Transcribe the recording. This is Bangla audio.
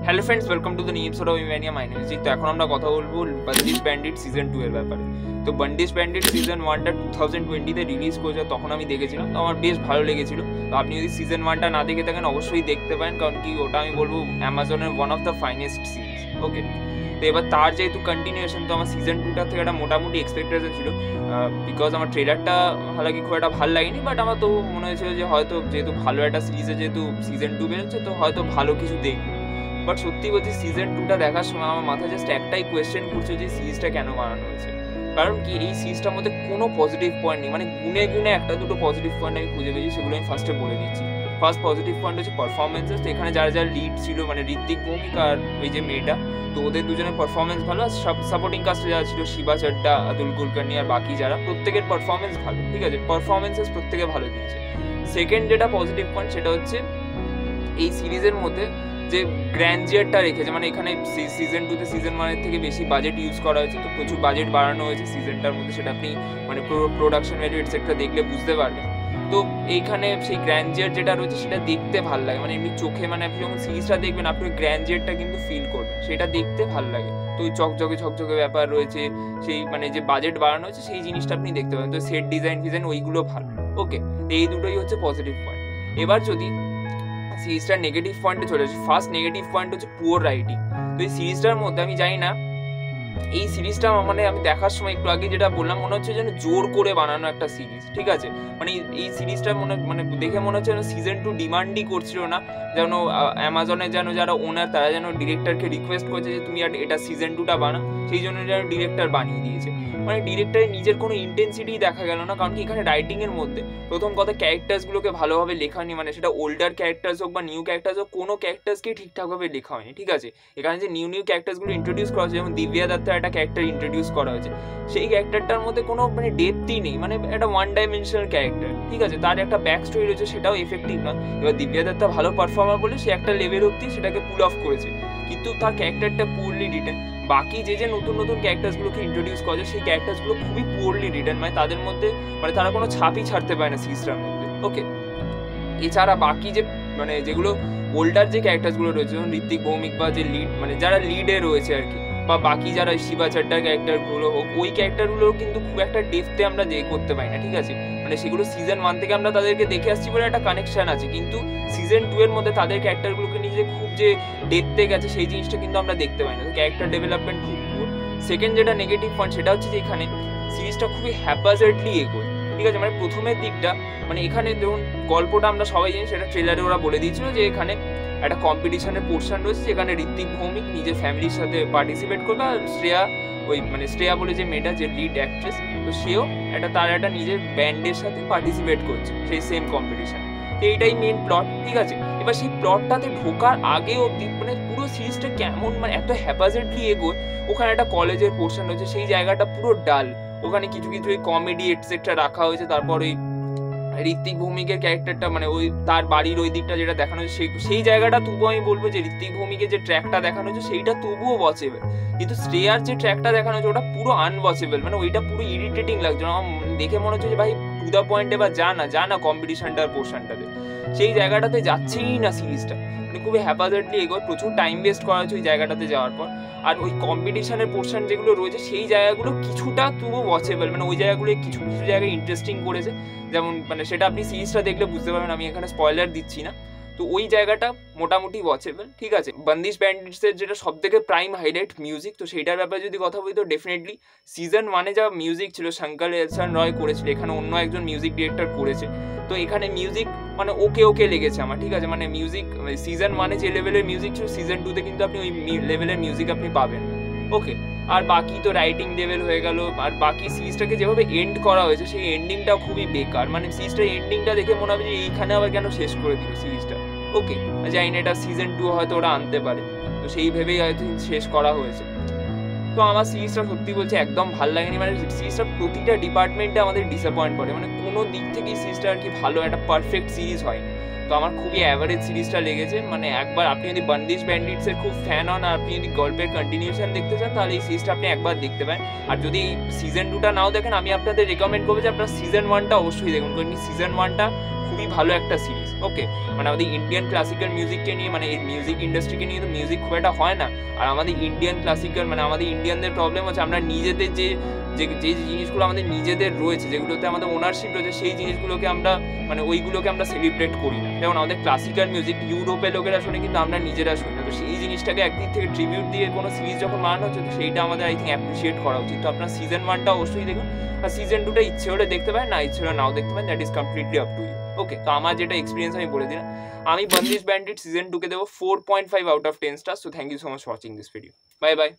Hello friends, welcome to the new episode of ইভেনিয়া মাই নেম ইজ জিৎ। তো এখন আমরা কথা বলবো বন্দিশ ব্যান্ডিট সিজন 2 এর ব্যাপারে। তো বন্দিশ ব্যান্ডিট সিজন 1টা 2020-তে রিলিজ করেছে, তখন আমি দেখেছিলাম, তো আমার বেশ ভালো লেগেছিল। তো আপনি যদি সিজন 1টা না দেখে থাকেন অবশ্যই দেখতে পারেন, কারণ কি ওটা আমি বলবো অ্যামাজনের one of the finest series. Okay, তো এবার তার যেহেতু কন্টিনিউশন, তো আমার সিজন 2টার থেকে একটা মোটামুটি এক্সপেকটেশন ছিল, বিকজ আমার ট্রেলারটা হালাকি খুব একটা ভালো লাগেনি, বাট আমার তো মনে হয়েছিল যে হয়তো যেহেতু ভালো একটা সিরিজে যেহেতু সিজন 2 বেরোচ্ছে, তো হয়তো ভালো কিছু দেখবো। বাট সত্যি বলছি, সিজন 2টা দেখার সময় আমার মাথায় জাস্ট একটাই কোয়েশ্চেন ঘুরছে যে সিরিজটা কেন বানানো হয়েছে। কারণ কি এই সিরিজটার মধ্যে কোনো পজিটিভ পয়েন্ট নেই, মানে গুনে গুনে একটা দুটো পজিটিভ পয়েন্ট আমি খুঁজে পেয়েছি, সেগুলো আমি ফার্স্টে বলে দিচ্ছি। ফার্স্ট পজিটিভ পয়েন্ট হচ্ছে পারফরমেন্সেস। তো এখানে যারা যারা লিড ছিল, মানে ঋত্বিক ভৌমিক আর ওই যে মেয়েটা, তো ওদের দুজনের পারফরমেন্স ভালো। আর সাপোর্টিং কাস্টে যারা ছিল, শিবা চাড্ডা, আতুল কুলকার্নি আর বাকি যারা, প্রত্যেকের পারফরমেন্স ভালো। ঠিক আছে, পারফরমেন্সেস প্রত্যেকে ভালো দিয়েছে। সেকেন্ড যেটা পজিটিভ পয়েন্ট, সেটা হচ্ছে এই সিরিজের মধ্যে যে গ্র্যান্ডিয়ারটা রেখেছে, মানে এখানে সিজন 2তে সিজন 1-এর থেকে বেশি বাজেট ইউজ করা হয়েছে, তো প্রচুর বাজেট বাড়ানো হয়েছে সিজনটার মধ্যে, সেটা আপনি মানে প্রোডাকশন ভ্যালু এটসেট্রা দেখলে বুঝতে পারবেন। তো এইখানে সেই গ্র্যান্ডিয়ার যেটা রয়েছে সেটা দেখতে ভালো লাগে, মানে এমনি চোখে, মানে আপনি যখন সিরিজটা দেখবেন আপনি ওই গ্র্যান্ডিয়ারটা কিন্তু ফিল করবেন, সেটা দেখতে ভালো লাগে। তো ওই চকচকে ব্যাপার রয়েছে, সেই মানে যে বাজেট বাড়ানো হয়েছে সেই জিনিসটা আপনি দেখতে পাবেন। তো সেট ডিজাইন ওইগুলো ভালো। ওকে, এই দুটোই হচ্ছে পজিটিভ পয়েন্ট। এবার যদি সিরিজটার নেগেটিভ পয়েন্টে চলে আসে, ফার্স্ট নেগেটিভ পয়েন্ট হচ্ছে পুয়ার রাইটিং। তো এই সিরিজটার মধ্যে আমি জানি না, এই সিরিজটা মানে আমি দেখার সময় একটু আগে যেটা বললাম, মনে হচ্ছে যেন জোর করে বানানো একটা সিরিজ। ঠিক আছে, মানে এই সিরিজটা মানে দেখে মনে হচ্ছে যেন সিজন 2 ডিমান্ডই করছিল না, যেন অ্যামাজনের যেন যারা ওনার তারা যেন ডিরেক্টরকে রিকোয়েস্ট করেছে যে তুমি এটা সিজন 2টা বানা, সেই জন্য যেন ডিরেক্টর বানিয়ে দিয়েছে। মানে ডিরেক্টরের নিজের কোনো ইন্টেন্সিটি দেখা গেল না, কারণ কি এখানে রাইটিংয়ের মধ্যে প্রথম কথা ক্যারেক্টার্সগুলোকে ভালোভাবে লেখা হয়নি, মানে সেটা ওল্ডার ক্যারেক্টার্স হোক বা নিউ ক্যারেক্টার্স হোক, কোনো ক্যারেক্টার্সকেই ঠিকঠাকভাবে লেখা হয়নি। ঠিক আছে, এখানে যে নিউ ক্যারেক্টার্সগুলো ইন্ট্রোডিউস করা হয়েছে, যেমন দিব্যা দত্তার একটা ক্যারেক্টার ইন্ট্রোডিউস করা হয়েছে, সেই ক্যারেক্টারটার মধ্যে কোনো মানে ডেপথই নেই, মানে একটা ওয়ান ডাইমেনশনাল ক্যারেক্টার। ঠিক আছে, তার একটা ব্যাক স্টোরি রয়েছে, সেটাও এফেক্টিভ না। এবার দিব্যা দত্তা ভালো পারফর্মার বলে সে একটা লেভেল অব্দি সেটাকে পুল অফ করেছে, কিন্তু তার ক্যারেক্টারটা পুরলি রিটেন। বাকি যে নতুন ক্যারেক্টার্সগুলোকে ইন্ট্রোডিউস করা যায়, সেই ক্যারেক্টার্সগুলো খুবই পুয়ারলি রিটেন, মানে তাদের মধ্যে মানে তারা কোনো ছাপই ছাড়তে পারে না সিরিজটার মধ্যে। ওকে, এছাড়া বাকি যে মানে যেগুলো ওল্ডার যে ক্যারেক্টার্সগুলো রয়েছে, যেমন ঋত্বিক ভৌমিক বা যে লিড মানে যারা লিডে রয়েছে আর কি, বা বাকি যারা শিবা চাড্ডার ক্যারেক্টারগুলো হোক, ওই ক্যারেক্টারগুলো কিন্তু খুব একটা ডেপথে আমরা করতে পারি না। ঠিক আছে, মানে সেগুলো সিজন 1 থেকে আমরা তাদেরকে দেখে আসছি বলে একটা কানেকশন আছে, কিন্তু সিজন 2 এর মধ্যে তাদের ক্যারেক্টারগুলোকে নিজে খুব যে ডেপথে গেছে সেই জিনিসটা কিন্তু আমরা দেখতে পাই না। তো ক্যারেক্টার ডেভেলপমেন্ট খুব পুয়ার। সেকেন্ড যেটা নেগেটিভ পয়েন্ট, সেটা হচ্ছে যে এখানে সিরিজটা খুবই হ্যাপাজার্ডলি এগোয়। ঠিক আছে, মানে প্রথমের দিকটা, মানে এখানে ধরুন গল্পটা আমরা সবাই জানি, সেটা ট্রেলারে ওরা বলে দিয়েছিল যে এখানে একটা কম্পিটিশনের পোর্শন রয়েছে, যেখানে ঋত্বিক ভৌমিক নিজের ফ্যামিলির সাথে পার্টিসিপেট করবে, আর শ্রেয়া, ওই মানে শ্রেয়া বলে যে মেয়েটা, যে লিড অ্যাক্ট্রেস, তো সেও তার একটা নিজের ব্যান্ডের সাথে পার্টিসিপেট করছে সেই সেম কম্পিটিশনে। তো এইটাই মেন প্লট। ঠিক আছে, এবার সেই প্লটটাতে ঢোকার আগে অবধি মানে পুরো সিরিজটা কেমন মানে এত হ্যাপাজার্ডলি এগোয়। ওখানে একটা কলেজের পোর্শন রয়েছে, সেই জায়গাটা পুরো ডাল, ওখানে কিছু ওই কমেডি এটসেট্রা রাখা হয়েছে। তারপর ওই ঋত্বিক ভৌমিকের ক্যারেক্টারটা, মানে ওই তার বাড়ির ওই দিকটা যেটা দেখানো হয়েছে, সেই জায়গাটা তবুও আমি বলবো যে ঋত্বিক ভৌমিকের যে ট্র্যাকটা দেখানো হয়েছে সেইটা তবুও ওয়াচেবল, কিন্তু শ্রেয়ার যে ট্র্যাকটা দেখানো হয়েছে ওটা পুরো আনওয়াচেবল, মানে ওইটা পুরো ইরিটেটিং লাগছে। আমার দেখে মনে হচ্ছে যে ভাই টু দ্য পয়েন্টে বা যা না কম্পিটিশনটার পোর্শনটাতে, সেই জায়গাটাতে যাচ্ছেই না সিরিজটা, মানে খুবই হ্যাপাজার্ডলি এগোয়, প্রচুর টাইম ওয়েস্ট করা হয়েছে ওই জায়গাটাতে যাওয়ার পর। আর ওই কম্পিটিশনের পোর্শন যেগুলো রয়েছে সেই জায়গাগুলো কিছুটা তবু ওয়াচেবল, মানে ওই জায়গাগুলো কিছু জায়গায় ইন্টারেস্টিং করেছে, যেমন মানে সেটা আপনি সিরিজটা দেখলে বুঝতে পারবেন, আমি এখানে স্পয়লার দিচ্ছি না। তো ওই জায়গাটা মোটামুটি ওয়াচেবল। ঠিক আছে, বন্দিশ ব্যান্ডিটসের যেটা সব থেকে প্রাইম হাইলাইট মিউজিক, তো সেইটার ব্যাপারে যদি কথা বলি, তো ডেফিনেটলি সিজন 1-এ যা মিউজিক ছিল শঙ্কর এহসান রয় করেছিল, এখানে অন্য একজন মিউজিক ডিরেক্টর করেছে। তো এখানে মিউজিক মানে ওকে লেগেছে আমার। ঠিক আছে, মানে মিউজিক সিজন 1-এ যে লেভেলের মিউজিক ছিল, সিজন 2-তে কিন্তু আপনি ওই লেভেলের মিউজিক আপনি পাবেন। ওকে, আর বাকি তো রাইটিং লেভেল হয়ে গেল, আর বাকি সিরিজটাকে যেভাবে এন্ড করা হয়েছে সেই এন্ডিংটাও খুবই বেকার, মানে সিরিজটার এন্ডিংটা দেখে মনে হবে যে এইখানে আবার কেন শেষ করে দিল সিরিজটা। ওকে, জানি না এটা সিজন 2 হয়তো ওরা আনতে পারে, তো সেই ভেবেই হয়তো শেষ করা হয়েছে। তো আমার সিরিজটা সত্যি বলছে একদম ভালো লাগেনি, মানে সিরিজটা প্রতিটা ডিপার্টমেন্টে আমাদের ডিসঅ্যাপয়েন্ট করে, মানে কোনো দিক থেকেই সিরিজটা আর কি ভালো একটা পারফেক্ট সিরিজ হয়নি। তো আমার খুবই অ্যাভারেজ সিরিজটা লেগেছে। মানে একবার আপনি যদি বন্দিশ ব্যান্ডিটসের খুব ফ্যান হন আর আপনি যদি গল্পের কন্টিনিউশন দেখতে চান, তাহলে এই সিরিজটা আপনি একবার দেখতে পারেন। আর যদি সিজন 2টা নাও দেখেন, আমি আপনাদের রেকমেন্ড করবো যে আপনার সিজন 1টা অবশ্যই দেখুন, কারণ সিজন 1টা খুবই ভালো একটা সিরিজ। ওকে, মানে আমাদের ইন্ডিয়ান ক্লাসিক্যাল মিউজিককে নিয়ে, মানে এই মিউজিক ইন্ডাস্ট্রিকে নিয়ে তো মিউজিক খুব একটা হয় না। আর আমাদের ইন্ডিয়ান ক্লাসিক্যাল, মানে আমাদের ইন্ডিয়ানদের প্রবলেম হচ্ছে আমরা নিজেদের যে জিনিসগুলো আমাদের নিজেদের রয়েছে, যেগুলোতে আমাদের ওনারশিপ রয়েছে, সেই জিনিসগুলোকে আমরা, মানে ওইগুলোকে আমরা সেলিব্রেট করি না। যেমন আমাদের ক্লাসিক্যাল মিউজিক ইউরোপের লোকেরা শোনে, কিন্তু আমরা নিজেরা শুনি না। তো সেই জিনিসটাকে একদিক থেকে ট্রিবিউট দিয়ে কোনো সিরিজ যখন বানানো হচ্ছে, তো সেইটা আমাদের আই থিঙ্ক অ্যাপ্রিসিয়েট করা উচিত। তো আপনার সিজন 1টা অবশ্যই দেখুন, আর সিজন 2টা ইচ্ছে হলে দেখতে পারেন, না ইচ্ছে হলে নাও দেখতে পারেন, that is completely up to you. Okay, তো আমার যেটা এক্সপিরিয়েন্স আমি বলে দিলাম। আমি বন্দিশ ব্যান্ডিট সিজন 2 কে দেবো 4.5 out of 10 star. So thank you so much for watching this video. Bye by.